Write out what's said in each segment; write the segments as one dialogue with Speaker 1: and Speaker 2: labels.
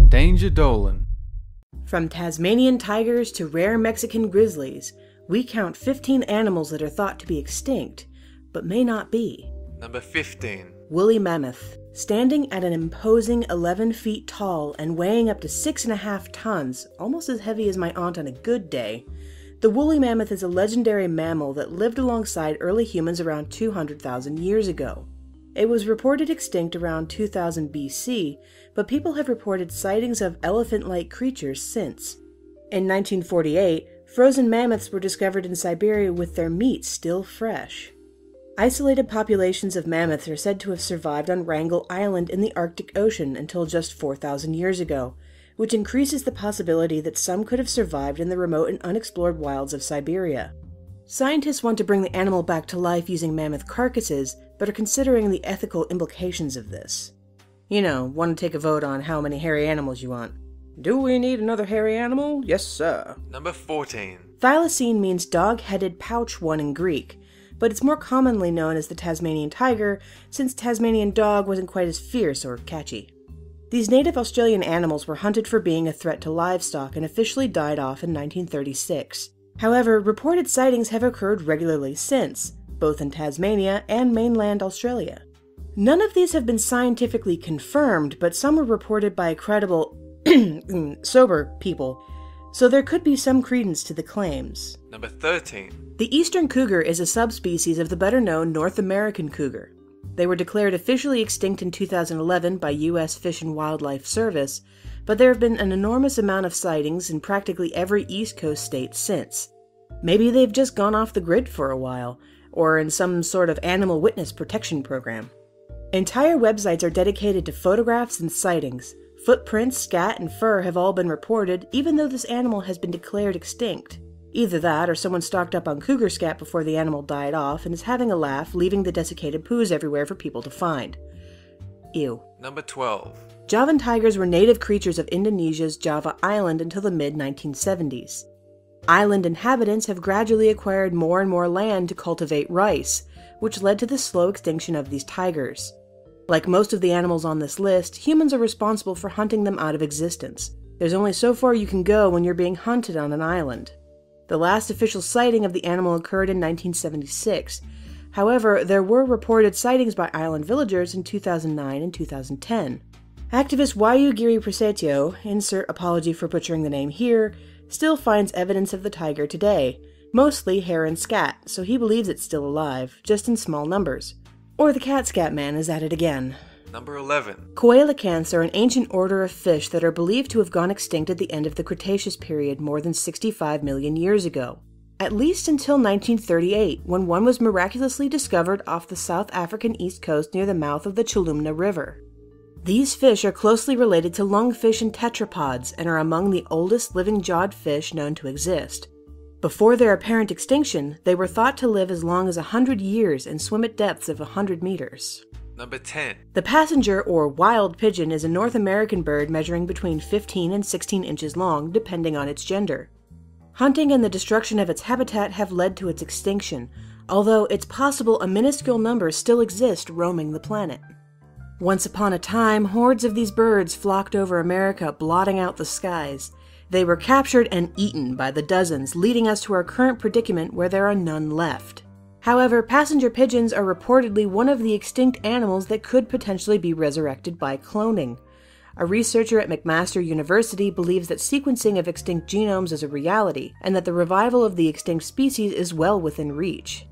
Speaker 1: Danger Dolan.
Speaker 2: From Tasmanian tigers to rare Mexican grizzlies, we count 15 animals that are thought to be extinct, but may not be.
Speaker 3: Number 15.
Speaker 2: Woolly mammoth. Standing at an imposing 11 feet tall and weighing up to 6.5 tons, almost as heavy as my aunt on a good day, the woolly mammoth is a legendary mammal that lived alongside early humans around 200,000 years ago. It was reported extinct around 2000 BC, but people have reported sightings of elephant-like creatures since. In 1948, frozen mammoths were discovered in Siberia with their meat still fresh. Isolated populations of mammoths are said to have survived on Wrangel Island in the Arctic Ocean until just 4,000 years ago, which increases the possibility that some could have survived in the remote and unexplored wilds of Siberia. Scientists want to bring the animal back to life using mammoth carcasses, but are considering the ethical implications of this. You know, want to take a vote on how many hairy animals you want. Do we need another hairy animal? Yes, sir.
Speaker 3: Number 14.
Speaker 2: Thylacine means dog-headed pouch one in Greek, but it's more commonly known as the Tasmanian tiger, since Tasmanian dog wasn't quite as fierce or catchy. These native Australian animals were hunted for being a threat to livestock and officially died off in 1936. However, reported sightings have occurred regularly since, both in Tasmania and mainland Australia. None of these have been scientifically confirmed, but some were reported by credible, sober people, so there could be some credence to the claims.
Speaker 3: Number 13.
Speaker 2: The eastern cougar is a subspecies of the better-known North American cougar. They were declared officially extinct in 2011 by U.S. Fish and Wildlife Service, but there have been an enormous amount of sightings in practically every East Coast state since. Maybe they've just gone off the grid for a while, or in some sort of animal witness protection program. Entire websites are dedicated to photographs and sightings. Footprints, scat, and fur have all been reported, even though this animal has been declared extinct. Either that, or someone stocked up on cougar scat before the animal died off and is having a laugh, leaving the desiccated poos everywhere for people to find. Ew.
Speaker 3: Number 12.
Speaker 2: Javan tigers were native creatures of Indonesia's Java Island until the mid-1970s. Island inhabitants have gradually acquired more and more land to cultivate rice, which led to the slow extinction of these tigers. Like most of the animals on this list, humans are responsible for hunting them out of existence. There's only so far you can go when you're being hunted on an island. The last official sighting of the animal occurred in 1976. However, there were reported sightings by island villagers in 2009 and 2010. Activist Wayu Giri Prasetyo, insert apology for butchering the name here, still finds evidence of the tiger today, mostly hair and scat, so he believes it's still alive, just in small numbers. Or the cat scat man is at it again.
Speaker 3: Number 11.
Speaker 2: Coelacanths are an ancient order of fish that are believed to have gone extinct at the end of the Cretaceous period more than 65 million years ago. At least until 1938, when one was miraculously discovered off the South African east coast near the mouth of the Chilumna River. These fish are closely related to lungfish and tetrapods and are among the oldest living jawed fish known to exist. Before their apparent extinction, they were thought to live as long as 100 years and swim at depths of 100 meters.
Speaker 3: Number 10.
Speaker 2: The passenger or wild pigeon is a North American bird measuring between 15 and 16 inches long, depending on its gender. Hunting and the destruction of its habitat have led to its extinction, although it's possible a minuscule number still exist roaming the planet. Once upon a time, hordes of these birds flocked over America, blotting out the skies. They were captured and eaten by the dozens, leading us to our current predicament where there are none left. However, passenger pigeons are reportedly one of the extinct animals that could potentially be resurrected by cloning. A researcher at McMaster University believes that sequencing of extinct genomes is a reality, and that the revival of the extinct species is well within reach.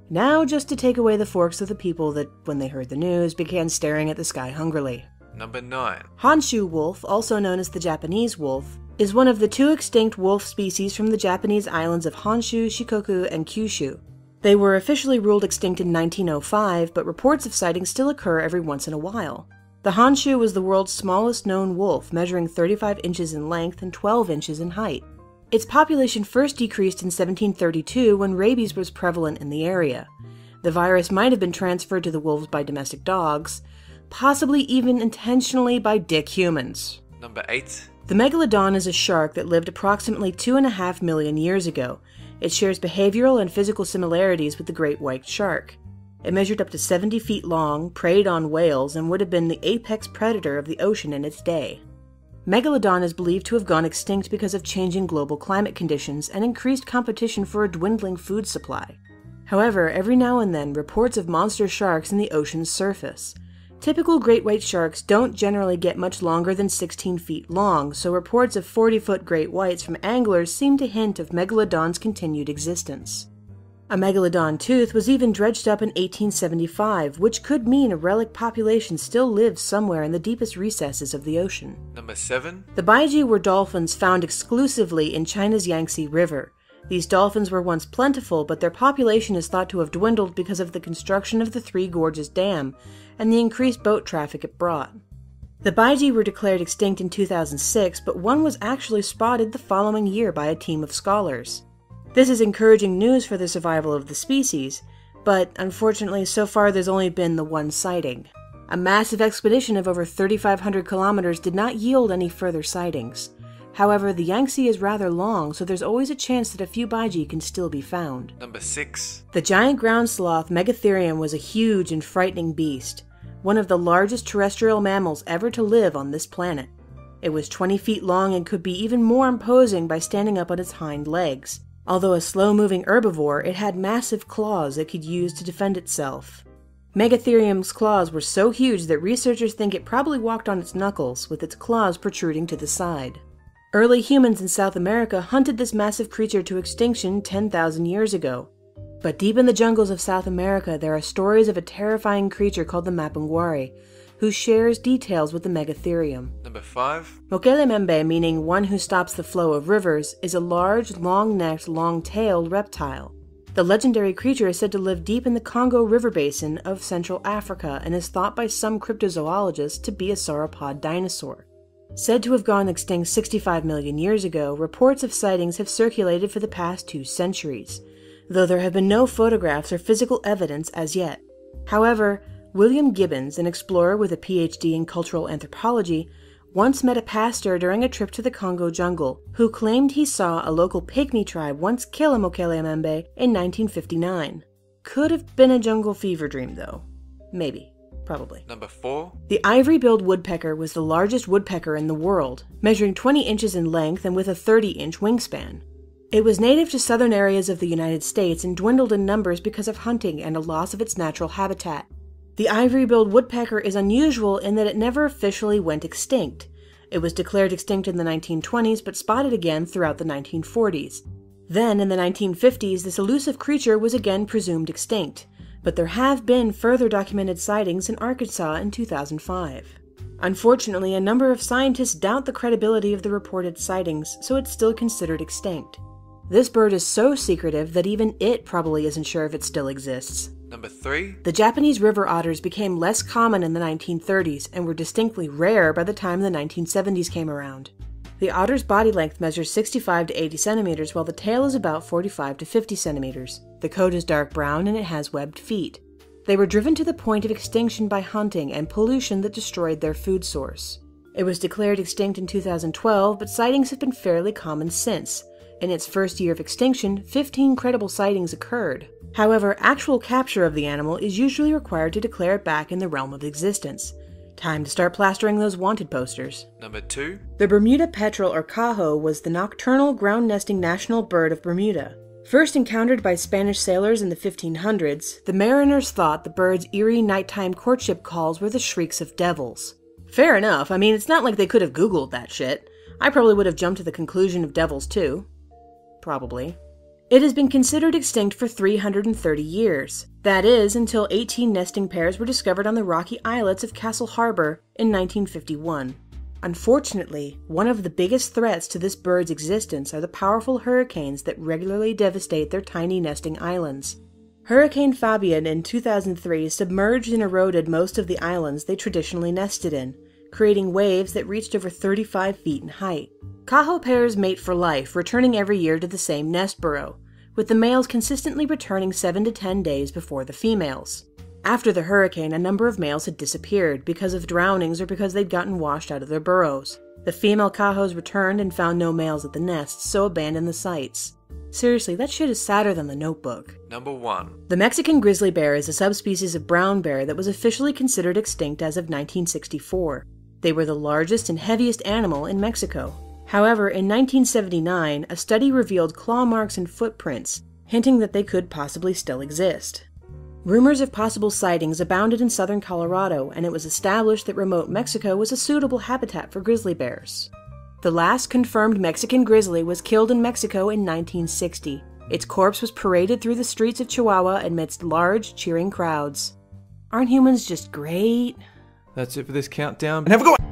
Speaker 2: Now just to take away the forks of the people that, when they heard the news, began staring at the sky hungrily.
Speaker 3: Number 9.
Speaker 2: Honshu wolf, also known as the Japanese wolf, is one of the two extinct wolf species from the Japanese islands of Honshu, Shikoku, and Kyushu. They were officially ruled extinct in 1905, but reports of sightings still occur every once in a while. The Honshu was the world's smallest known wolf, measuring 35 inches in length and 12 inches in height. Its population first decreased in 1732 when rabies was prevalent in the area. The virus might have been transferred to the wolves by domestic dogs, possibly even intentionally by dick humans.
Speaker 3: Number 8.
Speaker 2: The megalodon is a shark that lived approximately 2.5 million years ago. It shares behavioral and physical similarities with the great white shark. It measured up to 70 feet long, preyed on whales, and would have been the apex predator of the ocean in its day. Megalodon is believed to have gone extinct because of changing global climate conditions and increased competition for a dwindling food supply. However, every now and then, reports of monster sharks in the ocean's surface. Typical great white sharks don't generally get much longer than 16 feet long, so reports of 40-foot great whites from anglers seem to hint of Megalodon's continued existence. A megalodon tooth was even dredged up in 1875, which could mean a relic population still lives somewhere in the deepest recesses of the ocean.
Speaker 3: Number 7.
Speaker 2: The Baiji were dolphins found exclusively in China's Yangtze River. These dolphins were once plentiful, but their population is thought to have dwindled because of the construction of the Three Gorges Dam and the increased boat traffic it brought. The Baiji were declared extinct in 2006, but one was actually spotted the following year by a team of scholars. This is encouraging news for the survival of the species, but unfortunately so far there's only been the one sighting. A massive expedition of over 3,500 kilometers did not yield any further sightings. However, the Yangtze is rather long, so there's always a chance that a few Baiji can still be found.
Speaker 3: Number 6.
Speaker 2: The giant ground sloth Megatherium was a huge and frightening beast, one of the largest terrestrial mammals ever to live on this planet. It was 20 feet long and could be even more imposing by standing up on its hind legs. Although a slow-moving herbivore, it had massive claws it could use to defend itself. Megatherium's claws were so huge that researchers think it probably walked on its knuckles, with its claws protruding to the side. Early humans in South America hunted this massive creature to extinction 10,000 years ago. But deep in the jungles of South America, there are stories of a terrifying creature called the Mapinguari, who shares details with the Megatherium.
Speaker 3: Number 5.
Speaker 2: Mokelemembe, meaning one who stops the flow of rivers, is a large, long-necked, long-tailed reptile. The legendary creature is said to live deep in the Congo River basin of Central Africa and is thought by some cryptozoologists to be a sauropod dinosaur. Said to have gone extinct 65 million years ago, reports of sightings have circulated for the past 2 centuries, though there have been no photographs or physical evidence as yet. However, William Gibbons, an explorer with a PhD in cultural anthropology, once met a pastor during a trip to the Congo jungle, who claimed he saw a local pygmy tribe once kill a Mokelemembe in 1959. Could have been a jungle fever dream, though. Maybe. Probably.
Speaker 3: Number 4.
Speaker 2: The ivory-billed woodpecker was the largest woodpecker in the world, measuring 20 inches in length and with a 30-inch wingspan. It was native to southern areas of the United States and dwindled in numbers because of hunting and a loss of its natural habitat. The ivory-billed woodpecker is unusual in that it never officially went extinct. It was declared extinct in the 1920s but spotted again throughout the 1940s. Then, in the 1950s, this elusive creature was again presumed extinct, but there have been further documented sightings in Arkansas in 2005. Unfortunately, a number of scientists doubt the credibility of the reported sightings, so it's still considered extinct. This bird is so secretive that even it probably isn't sure if it still exists.
Speaker 3: Number 3.
Speaker 2: The Japanese river otters became less common in the 1930s and were distinctly rare by the time the 1970s came around. The otter's body length measures 65 to 80 centimeters, while the tail is about 45 to 50 centimeters. The coat is dark brown and it has webbed feet. They were driven to the point of extinction by hunting and pollution that destroyed their food source. It was declared extinct in 2012, but sightings have been fairly common since. In its first year of extinction, 15 credible sightings occurred. However, actual capture of the animal is usually required to declare it back in the realm of existence. Time to start plastering those wanted posters.
Speaker 3: Number 2.
Speaker 2: The Bermuda petrel or cajo was the nocturnal ground-nesting national bird of Bermuda. First encountered by Spanish sailors in the 1500s, the mariners thought the bird's eerie nighttime courtship calls were the shrieks of devils. Fair enough, I mean, it's not like they could have Googled that shit. I probably would have jumped to the conclusion of devils too. Probably. It has been considered extinct for 330 years. That is, until 18 nesting pairs were discovered on the rocky islets of Castle Harbor in 1951. Unfortunately, one of the biggest threats to this bird's existence are the powerful hurricanes that regularly devastate their tiny nesting islands. Hurricane Fabian in 2003 submerged and eroded most of the islands they traditionally nested in, creating waves that reached over 35 feet in height. Cajo pairs mate for life, returning every year to the same nest burrow, with the males consistently returning 7 to 10 days before the females. After the hurricane, a number of males had disappeared because of drownings or because they'd gotten washed out of their burrows. The female cajos returned and found no males at the nests, so abandoned the sites. Seriously, that shit is sadder than The Notebook.
Speaker 3: Number 1.
Speaker 2: The Mexican grizzly bear is a subspecies of brown bear that was officially considered extinct as of 1964. They were the largest and heaviest animal in Mexico. However, in 1979, a study revealed claw marks and footprints, hinting that they could possibly still exist. Rumors of possible sightings abounded in southern Colorado, and it was established that remote Mexico was a suitable habitat for grizzly bears. The last confirmed Mexican grizzly was killed in Mexico in 1960. Its corpse was paraded through the streets of Chihuahua amidst large, cheering crowds. Aren't humans just great?
Speaker 3: That's it for this countdown. And have a good one!